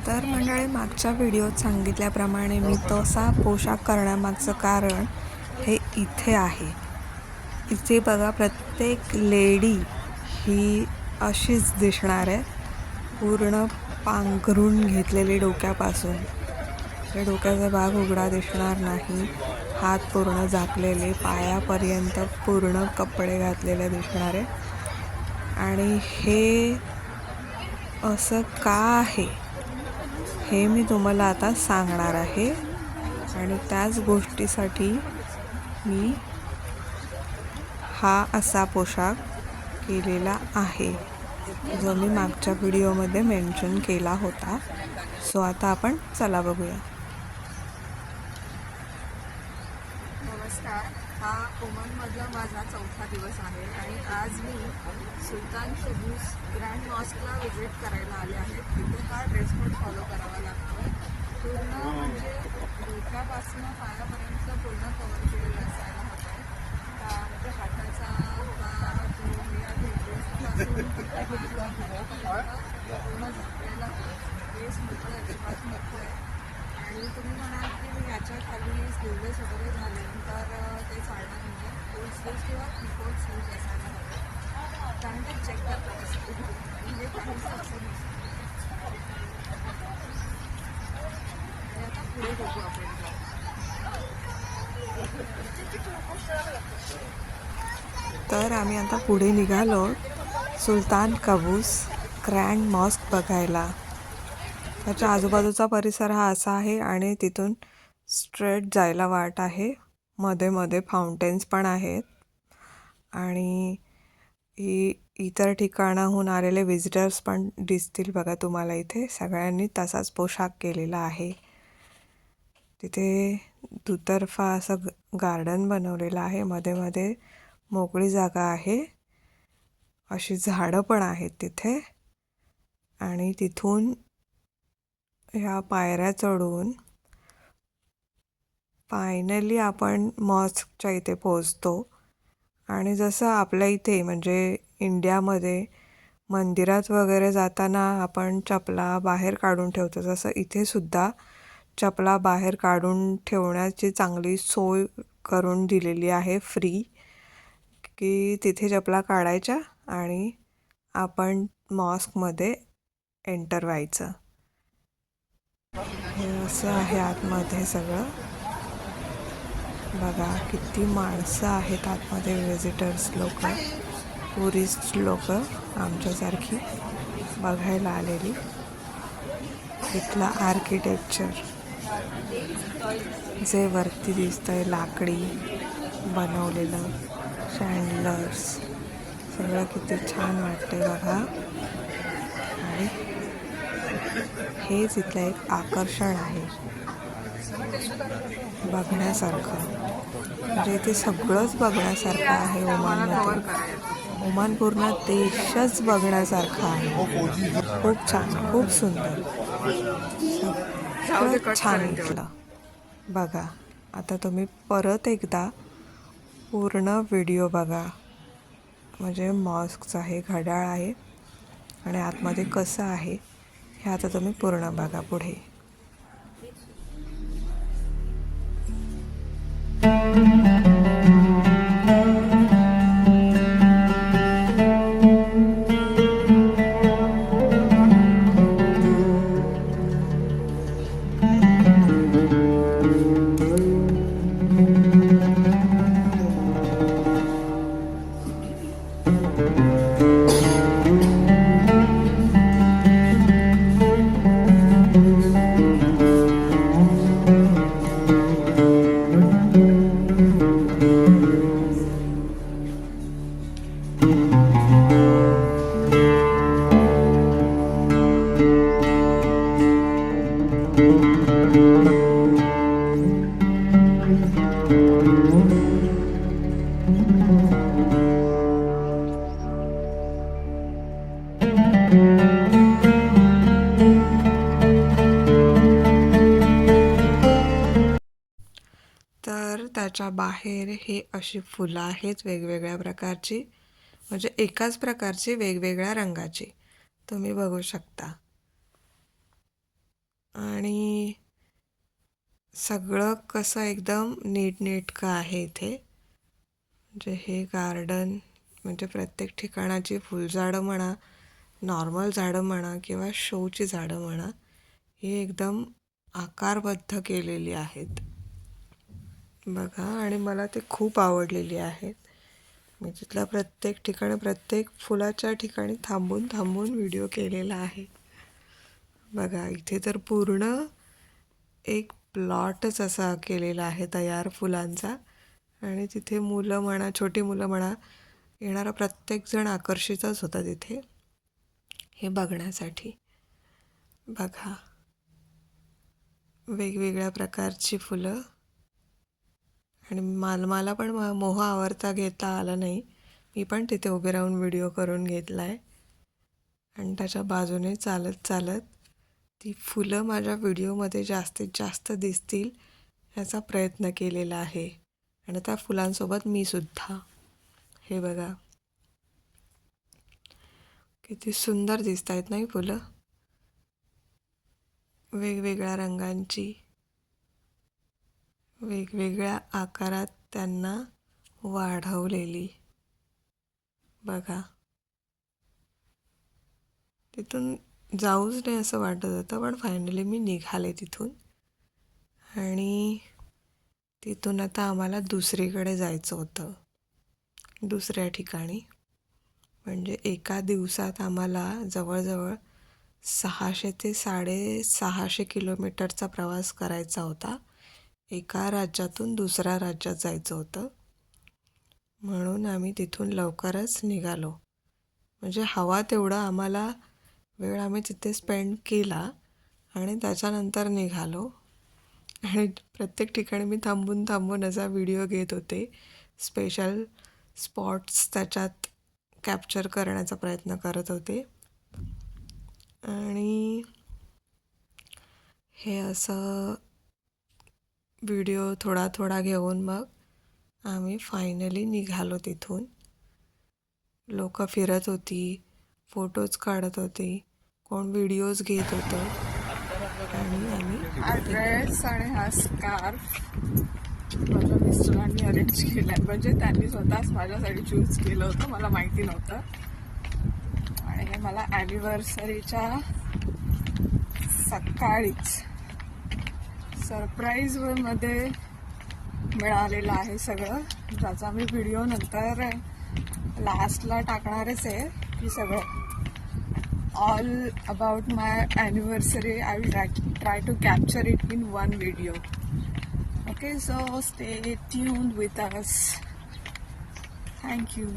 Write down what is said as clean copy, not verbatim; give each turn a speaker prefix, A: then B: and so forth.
A: तर मंडळी, मागच्या व्हिडिओत सांगितल्याप्रमाणे मी तसा पोशाख करण्यामागचं कारण हे इथे आहे. इथे बघा, प्रत्येक लेडी ही अशीच दिसणार आहे, पूर्ण पांघरून घेतलेली डोक्यापासून. हे डोक्याचा भाग उघडा दिसणार नाही, हात पूर्ण झाकलेले, पायापर्यंत पूर्ण कपडे घातलेले दिसणार आहे. आणि हे असं का आहे हे मी तुम्हाला आता सांगणार आहे. आणि त्याच गोष्टीसाठी मी हा असा पोशाख केलेला आहे, जो मी मागच्या व्हिडिओमध्ये मेन्शन केला होता. सो आता आपण चला बघूया.
B: नमस्कार. हा ओमानमधला माझा चौथा दिवस आहे आणि आज मी सुलतान कबूस ग्रँड मॉस्कला व्हिजिट करायला आले आहे. तिथे हा ड्रेस कोड फॉलो करावा लागतो. पूर्ण म्हणजे डोक्यापासून पायापर्यंत पूर्ण कवर केलेलं असायला हवं. म्हणजे हाताचा पूर्ण झाकलेला ड्रेस मोठं अजिबात मोठं आहे. आणि तुम्ही म्हणाल की मी याच्या खाली स्लीवलेस वगैरे झाल्यानंतर ते चालणार नाही. फुल स्लीव्स किंवा किफोर्ड स्लीव्स असायला हवे, कारण ते चेक करतात असते. म्हणजे काहीच असं नसतं. आणि आता पुढे बघू आपण.
A: तर आम्ही आता पुढे निघालो सुलतान कबूस ग्रँड मॉस्क बघायला. त्याच्या आजूबाजूचा परिसर हा असा आहे आणि तिथून स्ट्रेट जायला वाट आहे. मध्ये मध्ये फाउंटेन्स पण आहेत आणि इतर ठिकाणाहून आलेले विजिटर्स पण दिसतील बघा तुम्हाला. इथे सगळ्यांनी तसाच पोशाख केलेला आहे. तिथे दुतर्फा असं गार्डन बनवलेलं आहे, मध्ये मध्ये मोकळी जागा आहे, अशी झाडं पण आहेत तिथे. आणि तिथून ह्या पायऱ्या चढून फायनली आपण मॉस्कच्या इथे पोहोचतो. आणि जसं आपल्या इथे म्हणजे इंडियामध्ये मंदिरात वगैरे जाताना आपण चपला बाहेर काढून ठेवतो, तसं इथे सुद्धा चपला बाहेर काढून ठेवण्याची चांगली सोय करून दिलेली आहे, फ्री. की तिथे चपला काढायच्या आणि आपण मॉस्कमध्ये एंटर व्हायचं. हे असं आहे आतमध्ये सगळं. बघा किती माणसं आहेत आतमध्ये, विजिटर्स लोक, टुरिस्ट लोक आमच्यासारखी बघायला आलेली. इथलं आर्किटेक्चर जे वरती दिसतंय, लाकडी बनवलेलं शँडलर्स, सगळं किती छान वाटते बघा. आणि हेच इथलं एक आकर्षण आहे बघण्यासारखं. म्हणजे इथे सगळंच बघण्यासारखं आहे ओमानमध्ये. ओमान पूर्ण देशच बघण्यासारखा आहे. खूप छान, खूप सुंदर, सगळं छान इथलं. बघा, आता तुम्ही परत एकदा पूर्ण व्हिडिओ बघा. म्हणजे मॉस्कचं आहे, घड्याळ आहे आणि आतमध्ये कसं आहे हे आता तुम्ही पूर्ण बघा पुढे. तर त्याच्या बाहेर हे अशी फुलं आहेत वेगवेगळ्या प्रकारची, म्हणजे एकाच प्रकारची वेगवेगळ्या रंगाची, तुम्ही बघू शकता. आणि सगळं कसं एकदम नीटनेटकं आहे इथे. म्हणजे हे गार्डन म्हणजे प्रत्येक ठिकाणाची फुलझाडं म्हणा, नॉर्मल झाडं म्हणा किंवा शोची झाडं म्हणा, ही एकदम आकारबद्ध केलेली आहेत बघा. आणि मला ते खूप आवडलेली आहेत. मी तिथल्या प्रत्येक ठिकाणी प्रत्येक फुलाच्या ठिकाणी थांबून थांबून व्हिडिओ केलेला आहे बघा. इथे तर पूर्ण एक प्लॉटच असा केलेला आहे तयार फुलांचा. आणि तिथे मुलं म्हणा, छोटी मुलं म्हणा, येणारा प्रत्येकजण आकर्षितच होता तिथे हे बघण्यासाठी बघा. वेगवेगळ्या प्रकारची फुलं. आणि मला पण मोह आवरता घेता आला नाही. मी पण तिथे उभे राहून व्हिडिओ करून घेतला आहे. आणि त्याच्या बाजूने चालत चालत ती फुलं माझ्या व्हिडिओमध्ये जास्तीत जास्त दिसतील याचा प्रयत्न केलेला आहे. आणि त्या फुलांसोबत मी सुद्धा. हे बघा किती सुंदर दिसत आहेत नाही फुलं, वेगवेगळ्या रंगांची, वेगवेगळ्या आकारात त्यांना वाढवलेली बघा. तिथून जाऊच नाही असं वाटत होतं, पण फायनली मी निघाले तिथून. आणि तिथून आता आम्हाला दुसरीकडे जायचं होतं, दुसऱ्या ठिकाणी. म्हणजे एका दिवसात आम्हाला जवळजवळ 600 ते 650 किलोमीटरचा प्रवास करायचा होता. एका राज्यातून दुसऱ्या राज्यात जायचं होतं. म्हणून आम्ही तिथून लवकरच निघालो. म्हणजे हवा तेवढा आम्हाला वेळ आम्ही तिथे स्पेंड केला आणि त्याच्यानंतर निघालो. आणि प्रत्येक ठिकाणी मी थांबून थांबून असा व्हिडिओ घेत होते. स्पेशल स्पॉट्स त्याच्यात कॅप्चर करण्याचा प्रयत्न करत होते. आणि हे असं व्हिडिओ थोडा थोडा घेऊन मग आम्ही फायनली निघालो तिथून. लोक फिरत होती, फोटोज काढत होती, कोण व्हिडिओज घेत होतं. आणि आम्ही
B: हा ड्रेस आणि हा स्कार्फ माझ्या मिस्टरांनी अरेंज केला. म्हणजे त्यांनी स्वतःच माझ्यासाठी चूज केलं होतं, मला माहिती नव्हतं. आणि हे मला ॲनिव्हर्सरीच्या सकाळीच सरप्राईजमध्ये मिळालेलं आहे सगळं, ज्याचा मी व्हिडिओ नंतर लास्टला टाकणारच आहे. की सगळं all about my anniversary, I will try to capture it in one video. Okay, so stay tuned with us. Thank you.